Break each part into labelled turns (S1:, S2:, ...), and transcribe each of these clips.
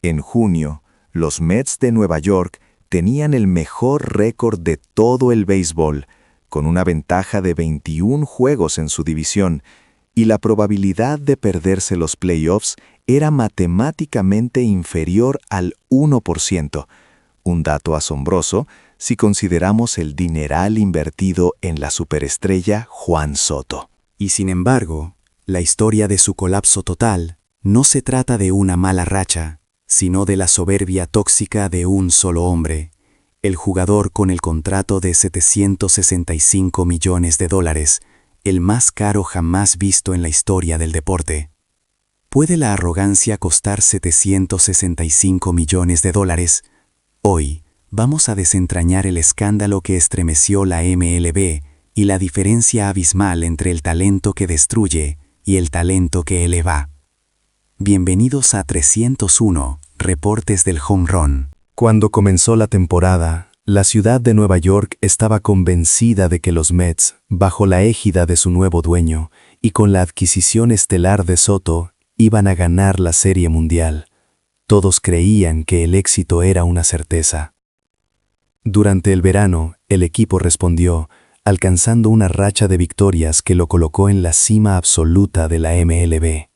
S1: En junio, los Mets de Nueva York tenían el mejor récord de todo el béisbol, con una ventaja de 21 juegos en su división, y la probabilidad de perderse los playoffs era matemáticamente inferior al 1%, un dato asombroso si consideramos el dineral invertido en la superestrella Juan Soto.
S2: Y sin embargo, la historia de su colapso total no se trata de una mala racha, sino de la soberbia tóxica de un solo hombre, el jugador con el contrato de $765 millones, el más caro jamás visto en la historia del deporte. ¿Puede la arrogancia costar $765 millones? Hoy vamos a desentrañar el escándalo que estremeció la MLB y la diferencia abismal entre el talento que destruye y el talento que eleva. Bienvenidos a 301 Reportes del Home Run.
S3: Cuando comenzó la temporada, la ciudad de Nueva York estaba convencida de que los Mets, bajo la égida de su nuevo dueño y con la adquisición estelar de Soto, iban a ganar la Serie Mundial. Todos creían que el éxito era una certeza. Durante el verano, el equipo respondió, alcanzando una racha de victorias que lo colocó en la cima absoluta de la MLB.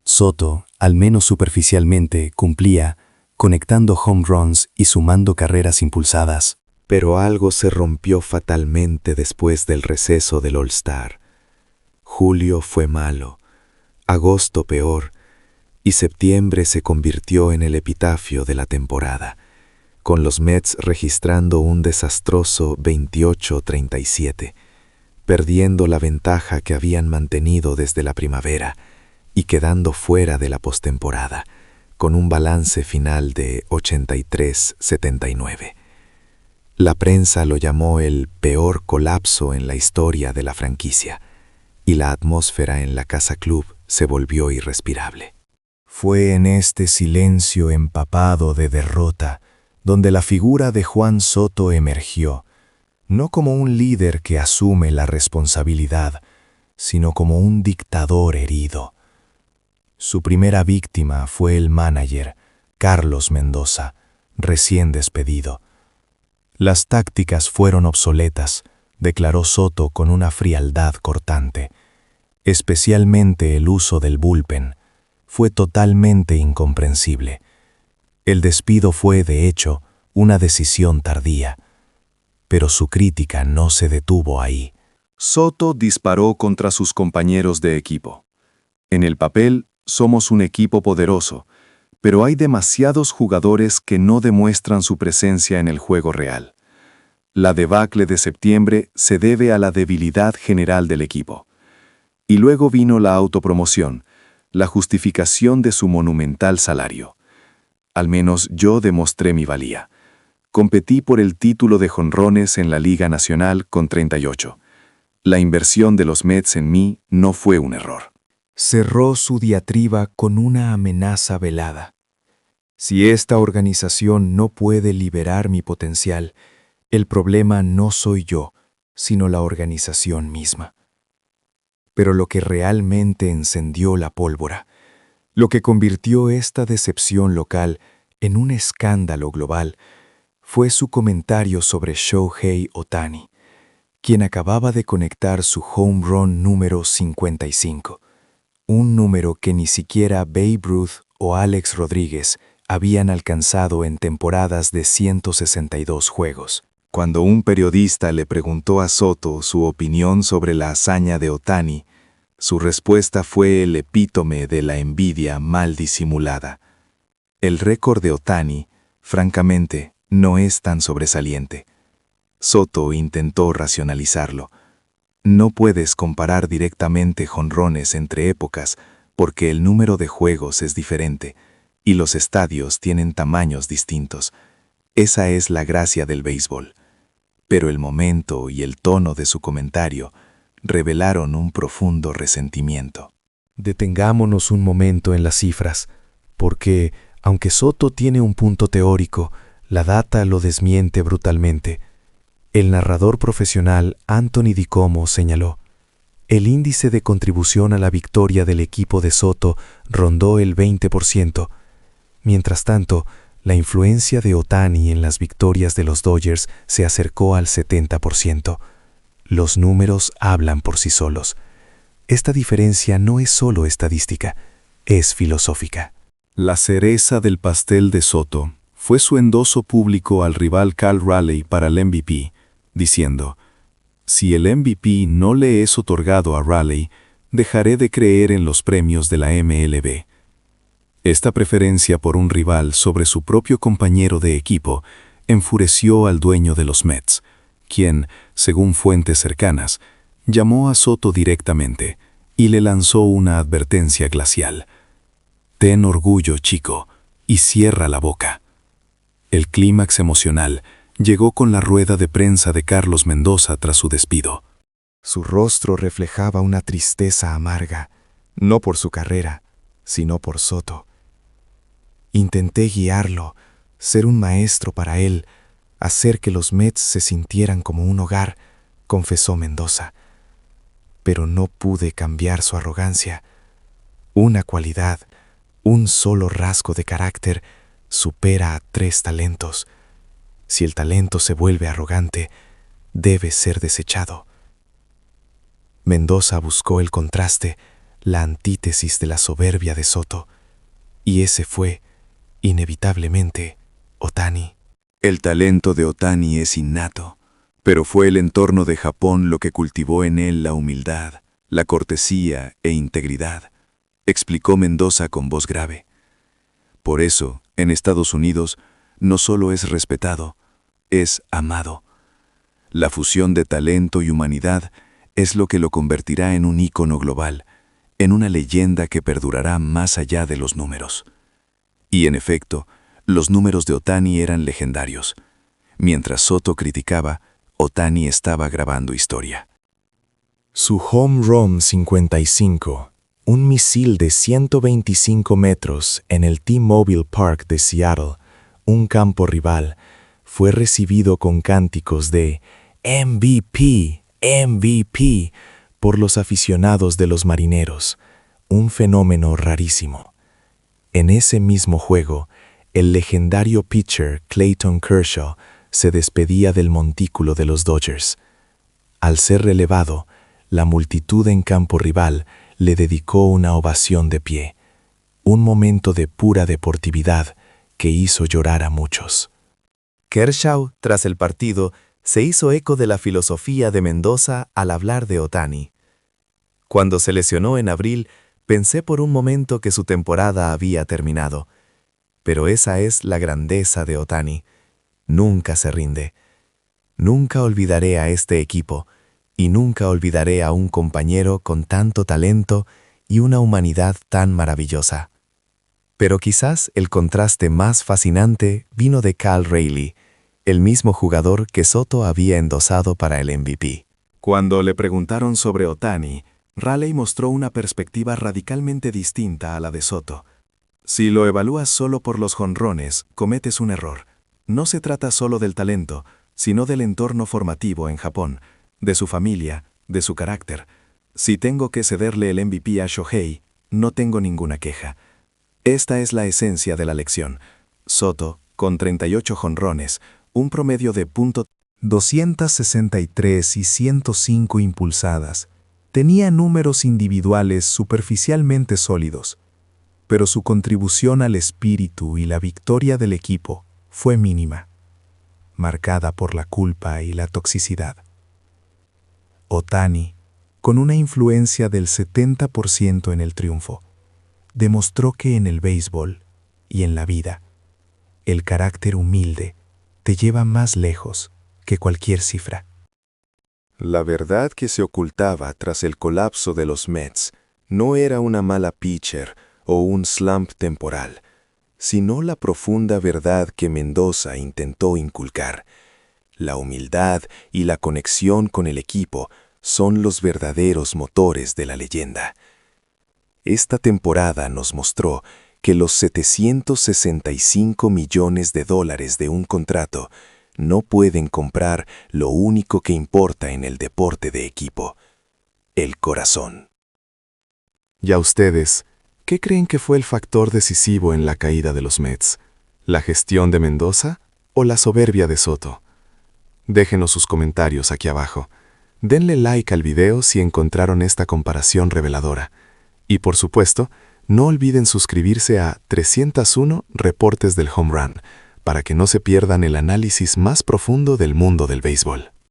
S3: Soto, al menos superficialmente, cumplía, conectando home runs y sumando carreras impulsadas.
S4: Pero algo se rompió fatalmente después del receso del All-Star. Julio fue malo, agosto peor, y septiembre se convirtió en el epitafio de la temporada, con los Mets registrando un desastroso 28-37, perdiendo la ventaja que habían mantenido desde la primavera y quedando fuera de la postemporada, con un balance final de 83-79. La prensa lo llamó el peor colapso en la historia de la franquicia, y la atmósfera en la Casa Club se volvió irrespirable.
S1: Fue en este silencio empapado de derrota donde la figura de Juan Soto emergió, no como un líder que asume la responsabilidad, sino como un dictador herido. Su primera víctima fue el manager, Carlos Mendoza, recién despedido. Las tácticas fueron obsoletas, declaró Soto con una frialdad cortante. Especialmente el uso del bullpen fue totalmente incomprensible. El despido fue, de hecho, una decisión tardía. Pero su crítica no se detuvo ahí.
S5: Soto disparó contra sus compañeros de equipo. En el papel, somos un equipo poderoso, pero hay demasiados jugadores que no demuestran su presencia en el juego real. La debacle de septiembre se debe a la debilidad general del equipo. Y luego vino la autopromoción, la justificación de su monumental salario. Al menos yo demostré mi valía. Competí por el título de jonrones en la Liga Nacional con 38. La inversión de los Mets en mí no fue un error.
S1: Cerró su diatriba con una amenaza velada. Si esta organización no puede liberar mi potencial, el problema no soy yo, sino la organización misma. Pero lo que realmente encendió la pólvora, lo que convirtió esta decepción local en un escándalo global, fue su comentario sobre Shohei Ohtani, quien acababa de conectar su home run número 55, un número que ni siquiera Babe Ruth o Alex Rodríguez habían alcanzado en temporadas de 162 juegos.
S5: Cuando un periodista le preguntó a Soto su opinión sobre la hazaña de Ohtani, su respuesta fue el epítome de la envidia mal disimulada. El récord de Ohtani, francamente, no es tan sobresaliente. Soto intentó racionalizarlo. No puedes comparar directamente jonrones entre épocas porque el número de juegos es diferente y los estadios tienen tamaños distintos. Esa es la gracia del béisbol. Pero el momento y el tono de su comentario revelaron un profundo resentimiento.
S3: Detengámonos un momento en las cifras, porque, aunque Soto tiene un punto teórico, la data lo desmiente brutalmente. El narrador profesional Anthony DiComo señaló: el índice de contribución a la victoria del equipo de Soto rondó el 20%, Mientras tanto, la influencia de Ohtani en las victorias de los Dodgers se acercó al 70%. Los números hablan por sí solos. Esta diferencia no es solo estadística, es filosófica.
S5: La cereza del pastel de Soto fue su endoso público al rival Cal Raleigh para el MVP, diciendo: «Si el MVP no le es otorgado a Raleigh, dejaré de creer en los premios de la MLB». Esta preferencia por un rival sobre su propio compañero de equipo enfureció al dueño de los Mets, quien, según fuentes cercanas, llamó a Soto directamente y le lanzó una advertencia glacial: «Ten orgullo, chico, y cierra la boca». El clímax emocional llegó con la rueda de prensa de Carlos Mendoza tras su despido.
S1: Su rostro reflejaba una tristeza amarga, no por su carrera, sino por Soto. Intenté guiarlo, ser un maestro para él, hacer que los Mets se sintieran como un hogar, confesó Mendoza. Pero no pude cambiar su arrogancia. Una cualidad, un solo rasgo de carácter, supera a 3 talentos. Si el talento se vuelve arrogante, debe ser desechado. Mendoza buscó el contraste, la antítesis de la soberbia de Soto, y ese fue, inevitablemente, Ohtani.
S4: El talento de Ohtani es innato, pero fue el entorno de Japón lo que cultivó en él la humildad, la cortesía e integridad, explicó Mendoza con voz grave. Por eso, en Estados Unidos, no solo es respetado, es amado. La fusión de talento y humanidad es lo que lo convertirá en un ícono global, en una leyenda que perdurará más allá de los números. Y en efecto, los números de Ohtani eran legendarios. Mientras Soto criticaba, Ohtani estaba grabando historia.
S1: Su home run 55, un misil de 125 metros en el T-Mobile Park de Seattle, un campo rival, fue recibido con cánticos de MVP, MVP por los aficionados de los Marineros, un fenómeno rarísimo. En ese mismo juego, el legendario pitcher Clayton Kershaw se despedía del montículo de los Dodgers. Al ser relevado, la multitud en campo rival le dedicó una ovación de pie, un momento de pura deportividad que hizo llorar a muchos. Kershaw, tras el partido, se hizo eco de la filosofía de Mendoza al hablar de Ohtani. Cuando se lesionó en abril, pensé por un momento que su temporada había terminado. Pero esa es la grandeza de Ohtani. Nunca se rinde. Nunca olvidaré a este equipo, y nunca olvidaré a un compañero con tanto talento y una humanidad tan maravillosa. Pero quizás el contraste más fascinante vino de Cal Raleigh, el mismo jugador que Soto había endosado para el MVP.
S5: Cuando le preguntaron sobre Ohtani, Raleigh mostró una perspectiva radicalmente distinta a la de Soto. Si lo evalúas solo por los jonrones, cometes un error. No se trata solo del talento, sino del entorno formativo en Japón, de su familia, de su carácter. Si tengo que cederle el MVP a Shohei, no tengo ninguna queja. Esta es la esencia de la lección. Soto, con 38 jonrones, un promedio de .263 y 105 impulsadas, tenía números individuales superficialmente sólidos, pero su contribución al espíritu y la victoria del equipo fue mínima, marcada por la culpa y la toxicidad. Ohtani, con una influencia del 70% en el triunfo, demostró que en el béisbol y en la vida, el carácter humilde te lleva más lejos que cualquier cifra.
S4: La verdad que se ocultaba tras el colapso de los Mets no era una mala pitcher o un slump temporal, sino la profunda verdad que Mendoza intentó inculcar. La humildad y la conexión con el equipo son los verdaderos motores de la leyenda. Esta temporada nos mostró que los $765 millones de un contrato no pueden comprar lo único que importa en el deporte de equipo: el corazón.
S1: Y a ustedes,
S5: ¿Qué creen que fue el factor decisivo en la caída de los Mets? ¿La gestión de Mendoza o la soberbia de Soto? Déjenos sus comentarios aquí abajo. Denle like al video si encontraron esta comparación reveladora. Y por supuesto, no olviden suscribirse a 301 Reportes del Home Run para que no se pierdan el análisis más profundo del mundo del béisbol.